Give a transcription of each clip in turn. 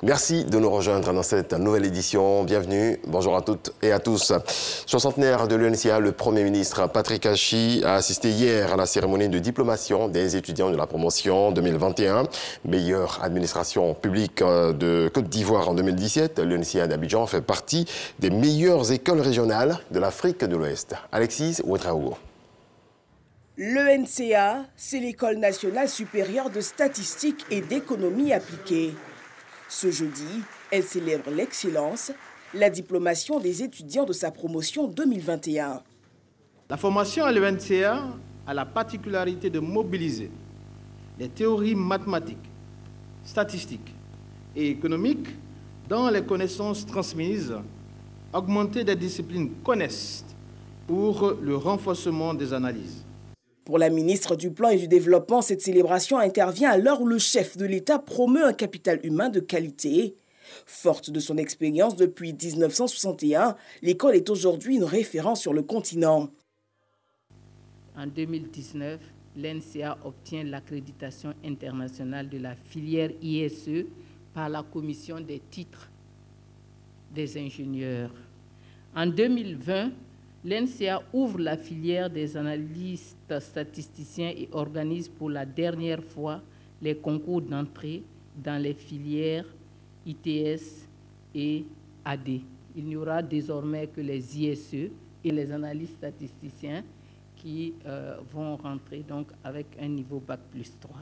Merci de nous rejoindre dans cette nouvelle édition. Bienvenue, bonjour à toutes et à tous. Soixantenaire de l'UNCA, le Premier ministre Patrick Hachi a assisté hier à la cérémonie de diplomation des étudiants de la promotion 2021. Meilleure administration publique de Côte d'Ivoire en 2017, l'UNCA d'Abidjan fait partie des meilleures écoles régionales de l'Afrique de l'Ouest. Alexis Ouetraogo. L'ENCA, c'est l'École nationale supérieure de statistique et d'économie appliquée. Ce jeudi, elle célèbre l'excellence, la diplomation des étudiants de sa promotion 2021. La formation à l'ENCA a la particularité de mobiliser les théories mathématiques, statistiques et économiques dans les connaissances transmises, augmenter des disciplines connexes pour le renforcement des analyses. Pour la ministre du Plan et du Développement, cette célébration intervient à l'heure où le chef de l'État promeut un capital humain de qualité. Forte de son expérience depuis 1961, l'école est aujourd'hui une référence sur le continent. En 2019, l'ENCA obtient l'accréditation internationale de la filière ISE par la Commission des titres des ingénieurs. En 2020, l'ENCA ouvre la filière des analystes statisticiens et organise pour la dernière fois les concours d'entrée dans les filières ITS et AD. Il n'y aura désormais que les ISE et les analystes statisticiens qui vont rentrer donc avec un niveau Bac plus 3.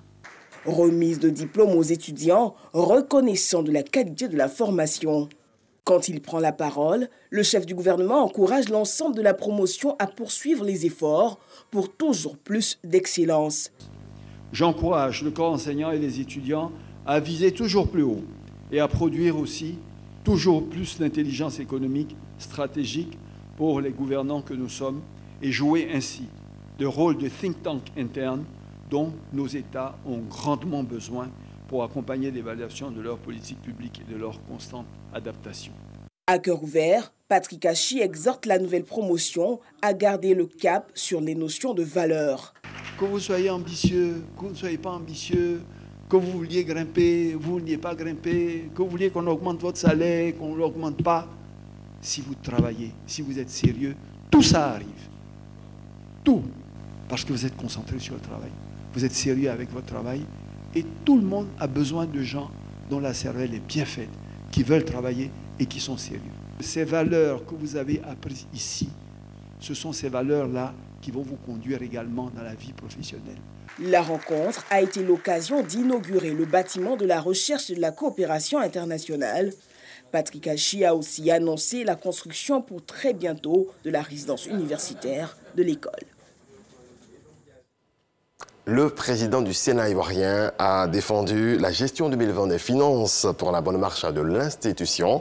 Remise de diplôme aux étudiants, reconnaissant de la qualité de la formation. Quand il prend la parole, le chef du gouvernement encourage l'ensemble de la promotion à poursuivre les efforts pour toujours plus d'excellence. J'encourage le corps enseignant et les étudiants à viser toujours plus haut et à produire aussi toujours plus d'intelligence économique stratégique pour les gouvernants que nous sommes et jouer ainsi le rôle de think tank interne dont nos États ont grandement besoin pour accompagner l'évaluation de leur politique publique et de leur constante adaptation. À cœur ouvert, Patrick Hachi exhorte la nouvelle promotion à garder le cap sur les notions de valeur. Que vous soyez ambitieux, que vous ne soyez pas ambitieux, que vous vouliez grimper, vous ne vouliez pas grimper, que vous vouliez qu'on augmente votre salaire, qu'on ne l'augmente pas, si vous travaillez, si vous êtes sérieux, tout ça arrive. Tout. Parce que vous êtes concentré sur le travail. Vous êtes sérieux avec votre travail. Et tout le monde a besoin de gens dont la cervelle est bien faite, qui veulent travailler et qui sont sérieux. Ces valeurs que vous avez apprises ici, ce sont ces valeurs-là qui vont vous conduire également dans la vie professionnelle. La rencontre a été l'occasion d'inaugurer le bâtiment de la recherche et de la coopération internationale. Patrick Hachi a aussi annoncé la construction pour très bientôt de la résidence universitaire de l'école. Le président du Sénat ivoirien a défendu la gestion 2020 des finances pour la bonne marche de l'institution.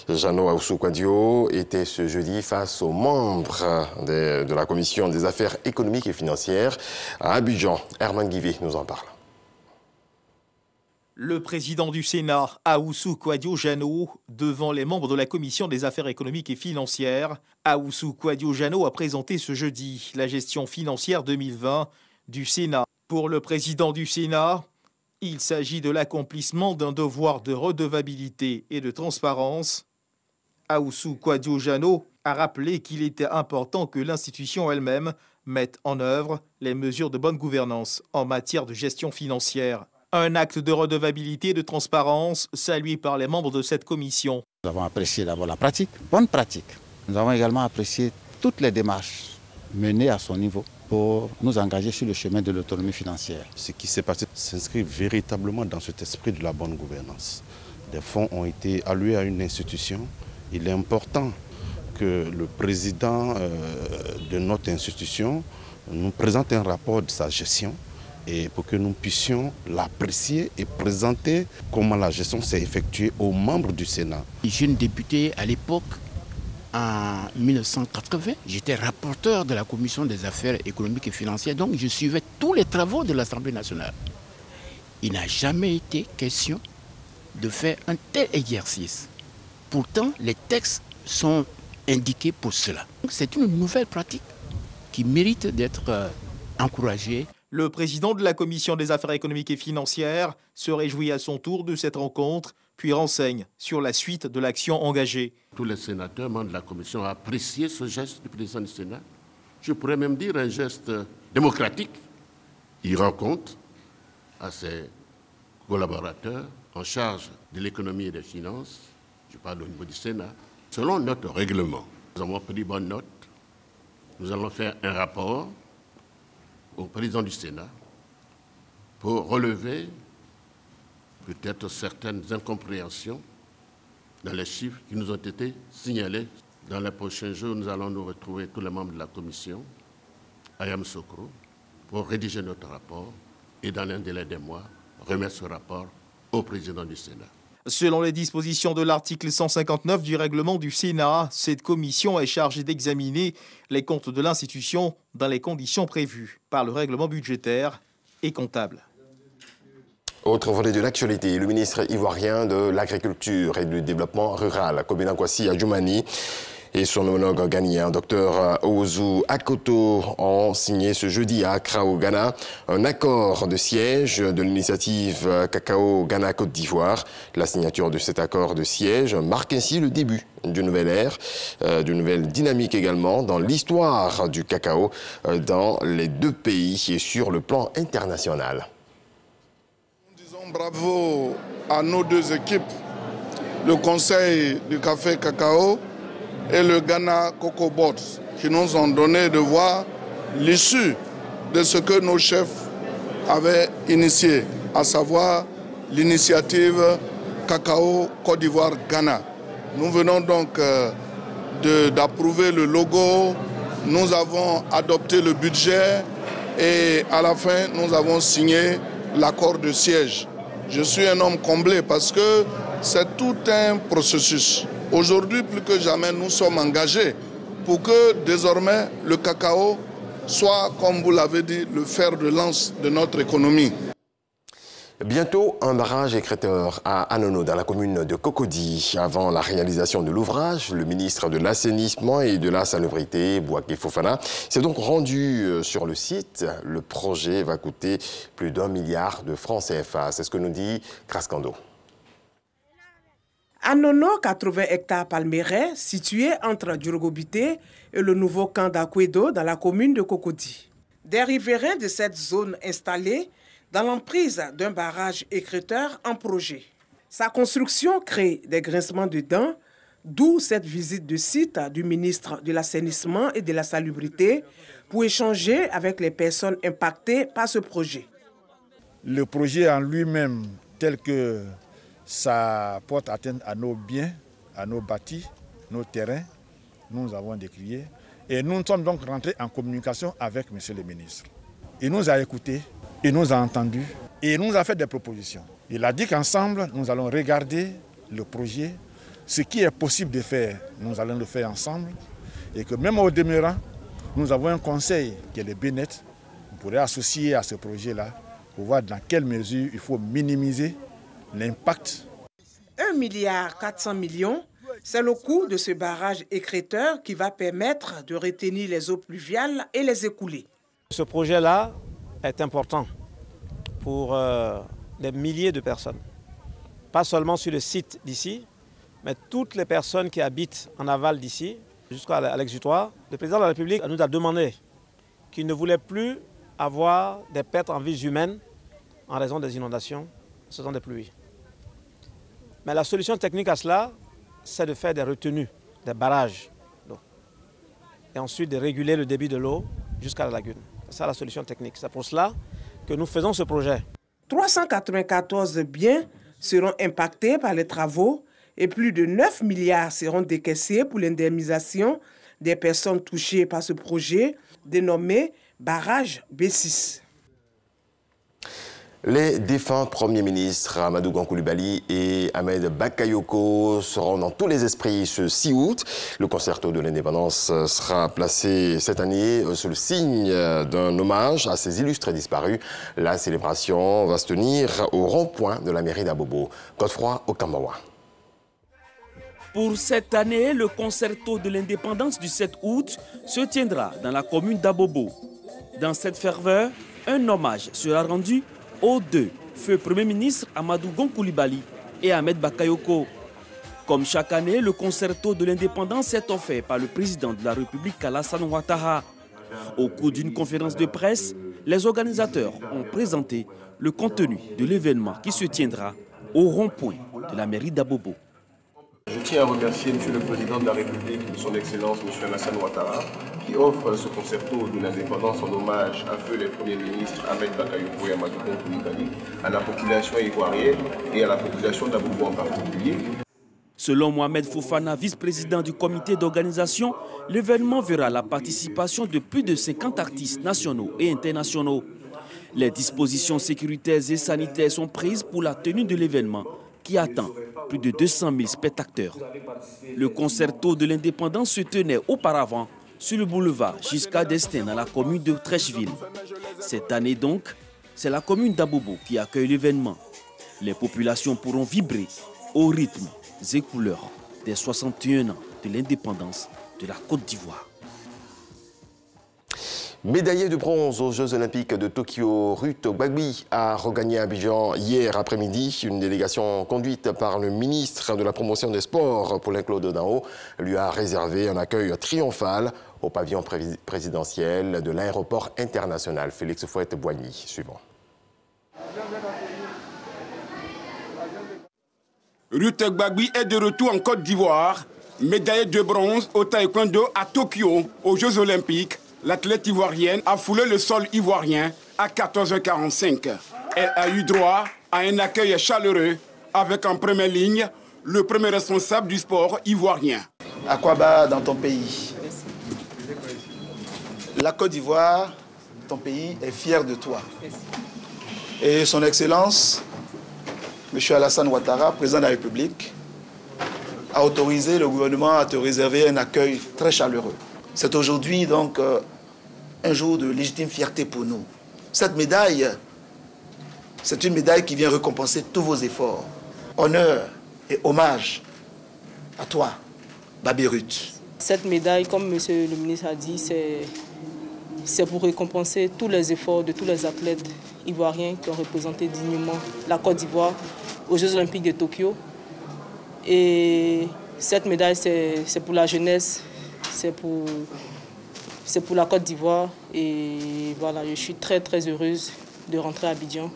Jeannot Ahoussou-Kouadio était ce jeudi face aux membres de la Commission des affaires économiques et financières à Abidjan. Herman Guivé nous en parle. Le président du Sénat, Ahoussou-Kouadio Jeannot, devant les membres de la Commission des affaires économiques et financières. Ahoussou-Kouadio Jeannot a présenté ce jeudi la gestion financière 2020 du Sénat. Pour le président du Sénat, il s'agit de l'accomplissement d'un devoir de redevabilité et de transparence. Ahoussou-Kouadio Jeannot a rappelé qu'il était important que l'institution elle-même mette en œuvre les mesures de bonne gouvernance en matière de gestion financière. Un acte de redevabilité et de transparence salué par les membres de cette commission. Nous avons apprécié d'abord la pratique, bonne pratique. Nous avons également apprécié toutes les démarches menées à son niveau pour nous engager sur le chemin de l'autonomie financière. Ce qui s'est passé s'inscrit véritablement dans cet esprit de la bonne gouvernance. Des fonds ont été alloués à une institution. Il est important que le président de notre institution nous présente un rapport de sa gestion et pour que nous puissions l'apprécier et présenter comment la gestion s'est effectuée aux membres du Sénat. Jeune député à l'époque, en 1980, j'étais rapporteur de la Commission des affaires économiques et financières, donc je suivais tous les travaux de l'Assemblée nationale. Il n'a jamais été question de faire un tel exercice. Pourtant, les textes sont indiqués pour cela. C'est une nouvelle pratique qui mérite d'être encouragée. Le président de la Commission des affaires économiques et financières se réjouit à son tour de cette rencontre puis renseigne sur la suite de l'action engagée. Tous les sénateurs, membres de la commission, ont apprécié ce geste du président du Sénat. Je pourrais même dire un geste démocratique. Il rend compte à ses collaborateurs en charge de l'économie et des finances, je parle au niveau du Sénat, selon notre règlement. Nous avons pris bonne note. Nous allons faire un rapport au président du Sénat pour relever peut-être certaines incompréhensions dans les chiffres qui nous ont été signalés. Dans les prochains jours, nous allons nous retrouver tous les membres de la commission à Yamoussoukro pour rédiger notre rapport et dans un délai de mois, remettre ce rapport au président du Sénat. Selon les dispositions de l'article 159 du règlement du Sénat, cette commission est chargée d'examiner les comptes de l'institution dans les conditions prévues par le règlement budgétaire et comptable. Autre volet de l'actualité, le ministre ivoirien de l'Agriculture et du Développement rural, Kobena Kwasi Adjoumani, et son homologue ghanéen, Dr Owusu Akoto, ont signé ce jeudi à Accra au Ghana un accord de siège de l'initiative Cacao Ghana-Côte d'Ivoire. La signature de cet accord de siège marque ainsi le début d'une nouvelle ère, d'une nouvelle dynamique également dans l'histoire du cacao dans les deux pays et sur le plan international. Nous disons bravo à nos deux équipes, le Conseil du café cacao et le Ghana Cocoa Board, qui nous ont donné de voir l'issue de ce que nos chefs avaient initié, à savoir l'initiative Cacao Côte d'Ivoire-Ghana. Nous venons donc d'approuver le logo, nous avons adopté le budget et à la fin, nous avons signé l'accord de siège. Je suis un homme comblé parce que c'est tout un processus. Aujourd'hui, plus que jamais, nous sommes engagés pour que désormais le cacao soit, comme vous l'avez dit, le fer de lance de notre économie. Bientôt, un barrage écrêteur à Anono, dans la commune de Cocody. Avant la réalisation de l'ouvrage, le ministre de l'Assainissement et de la Salubrité, Bouaké Fofana, s'est donc rendu sur le site. Le projet va coûter plus d'1 milliard de francs CFA. C'est ce que nous dit Kraskando. Anono, 80 hectares palmeraie, situé entre Djurgobité et le nouveau camp d'Akwedo dans la commune de Cocody. Des riverains de cette zone installés dans l'emprise d'un barrage écrêteur en projet. Sa construction crée des grincements de dents, d'où cette visite de site du ministre de l'Assainissement et de la Salubrité pour échanger avec les personnes impactées par ce projet. Le projet en lui-même, tel que ça porte atteinte à nos biens, à nos bâtis, nos terrains, nous avons décrié. Et nous sommes donc rentrés en communication avec M. le ministre. Il nous a écoutés, il nous a entendus et il nous a fait des propositions. Il a dit qu'ensemble, nous allons regarder le projet. Ce qui est possible de faire, nous allons le faire ensemble. Et que même au demeurant, nous avons un conseil qui est le BNet. Vous pourrez associer à ce projet-là pour voir dans quelle mesure il faut minimiser l'impact. 1,4 milliard, c'est le coût de ce barrage écrêteur qui va permettre de retenir les eaux pluviales et les écouler. Ce projet-là est important pour des milliers de personnes. Pas seulement sur le site d'ici, mais toutes les personnes qui habitent en aval d'ici, jusqu'à l'exutoire. Le président de la République nous a demandé qu'il ne voulait plus avoir des pertes en vies humaines en raison des inondations, ce sont des pluies. Mais la solution technique à cela, c'est de faire des retenues, des barrages d'eau. Et ensuite de réguler le débit de l'eau jusqu'à la lagune. C'est ça la solution technique. C'est pour cela que nous faisons ce projet. 394 biens seront impactés par les travaux et plus de 9 milliards seront décaissés pour l'indemnisation des personnes touchées par ce projet dénommé Barrage B6. Les défunts premiers ministres Amadou Gon Coulibaly et Ahmed Bakayoko seront dans tous les esprits ce 6 août. Le concerto de l'indépendance sera placé cette année sous le signe d'un hommage à ces illustres disparus. La célébration va se tenir au rond-point de la mairie d'Abobo. Godefroy Okambawa. Pour cette année, le concerto de l'indépendance du 7 août se tiendra dans la commune d'Abobo. Dans cette ferveur, un hommage sera rendu aux deux feu Premier ministre Amadou Gon Coulibaly et Ahmed Bakayoko. Comme chaque année, le concerto de l'indépendance est offert par le président de la République Alassane Ouattara. Au cours d'une conférence de presse, les organisateurs ont présenté le contenu de l'événement qui se tiendra au rond-point de la mairie d'Abobo. Je tiens à remercier M. le Président de la République, son Excellence M. Alassane Ouattara, qui offre ce concerto de l'indépendance en hommage à feu les premiers ministres Ahmed Bakayoko et Amadou Koulibaly, à la population ivoirienne et à la population d'Abobo en particulier. Selon Mohamed Fofana, vice-président du comité d'organisation, l'événement verra la participation de plus de 50 artistes nationaux et internationaux. Les dispositions sécuritaires et sanitaires sont prises pour la tenue de l'événement qui attend plus de 200 000 spectateurs. Le concerto de l'indépendance se tenait auparavant sur le boulevard Giscard d'Estaing dans la commune de Treichville. Cette année donc, c'est la commune d'Abobo qui accueille l'événement. Les populations pourront vibrer au rythme et couleurs des 61 ans de l'indépendance de la Côte d'Ivoire. Médaillé de bronze aux Jeux Olympiques de Tokyo, Ruth Gbagbi a regagné Abidjan hier après-midi. Une délégation conduite par le ministre de la Promotion des Sports, Paulin-Claude Dao, lui a réservé un accueil triomphal au pavillon présidentiel de l'aéroport international Félix Houphouët-Boigny. Suivant. Ruth Gbagbi est de retour en Côte d'Ivoire, médaillée de bronze au taekwondo à Tokyo, aux Jeux Olympiques. L'athlète ivoirienne a foulé le sol ivoirien à 14h45. Elle a eu droit à un accueil chaleureux avec en première ligne le premier responsable du sport ivoirien. Akouaba dans ton pays. La Côte d'Ivoire, ton pays, est fier de toi. Et son Excellence, M. Alassane Ouattara, président de la République, a autorisé le gouvernement à te réserver un accueil très chaleureux. C'est aujourd'hui donc un jour de légitime fierté pour nous. Cette médaille, c'est une médaille qui vient récompenser tous vos efforts. Honneur et hommage à toi, Babi Ruth. Cette médaille, comme monsieur le ministre a dit, c'est pour récompenser tous les efforts de tous les athlètes ivoiriens qui ont représenté dignement la Côte d'Ivoire aux Jeux Olympiques de Tokyo. Et cette médaille, c'est pour la jeunesse, c'est pour la Côte d'Ivoire. Et voilà, je suis très très heureuse de rentrer à Abidjan.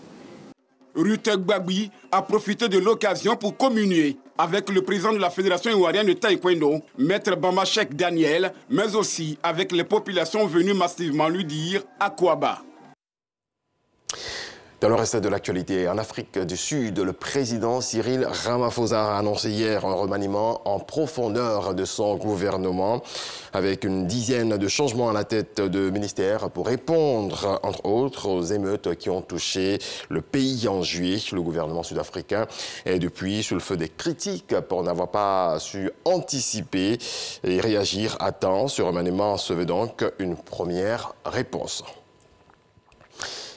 Ruth Gbagbi a profité de l'occasion pour communier avec le président de la Fédération ivoirienne de taekwondo, Maître Bambachek Daniel, mais aussi avec les populations venues massivement lui dire Akouaba. Dans le reste de l'actualité, en Afrique du Sud, le président Cyril Ramaphosa a annoncé hier un remaniement en profondeur de son gouvernement, avec une dizaine de changements à la tête de ministères pour répondre, entre autres, aux émeutes qui ont touché le pays en juillet. Le gouvernement sud-africain est depuis sous le feu des critiques pour n'avoir pas su anticiper et réagir à temps. Ce remaniement se veut donc une première réponse.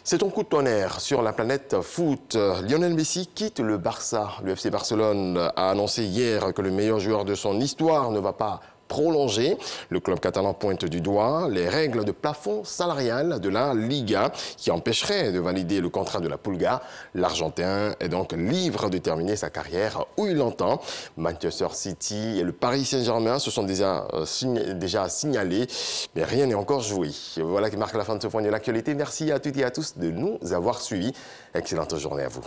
C'est un coup de tonnerre sur la planète foot. Lionel Messi quitte le Barça. Le FC Barcelone a annoncé hier que le meilleur joueur de son histoire ne va pas prolonger. Le club catalan pointe du doigt les règles de plafond salarial de la Liga qui empêcheraient de valider le contrat de la Pulga. L'Argentin est donc libre de terminer sa carrière où il l'entend. Manchester City et le Paris Saint-Germain se sont déjà signalés, mais rien n'est encore joué. Voilà qui marque la fin de ce point de l'actualité. Merci à toutes et à tous de nous avoir suivis. Excellente journée à vous.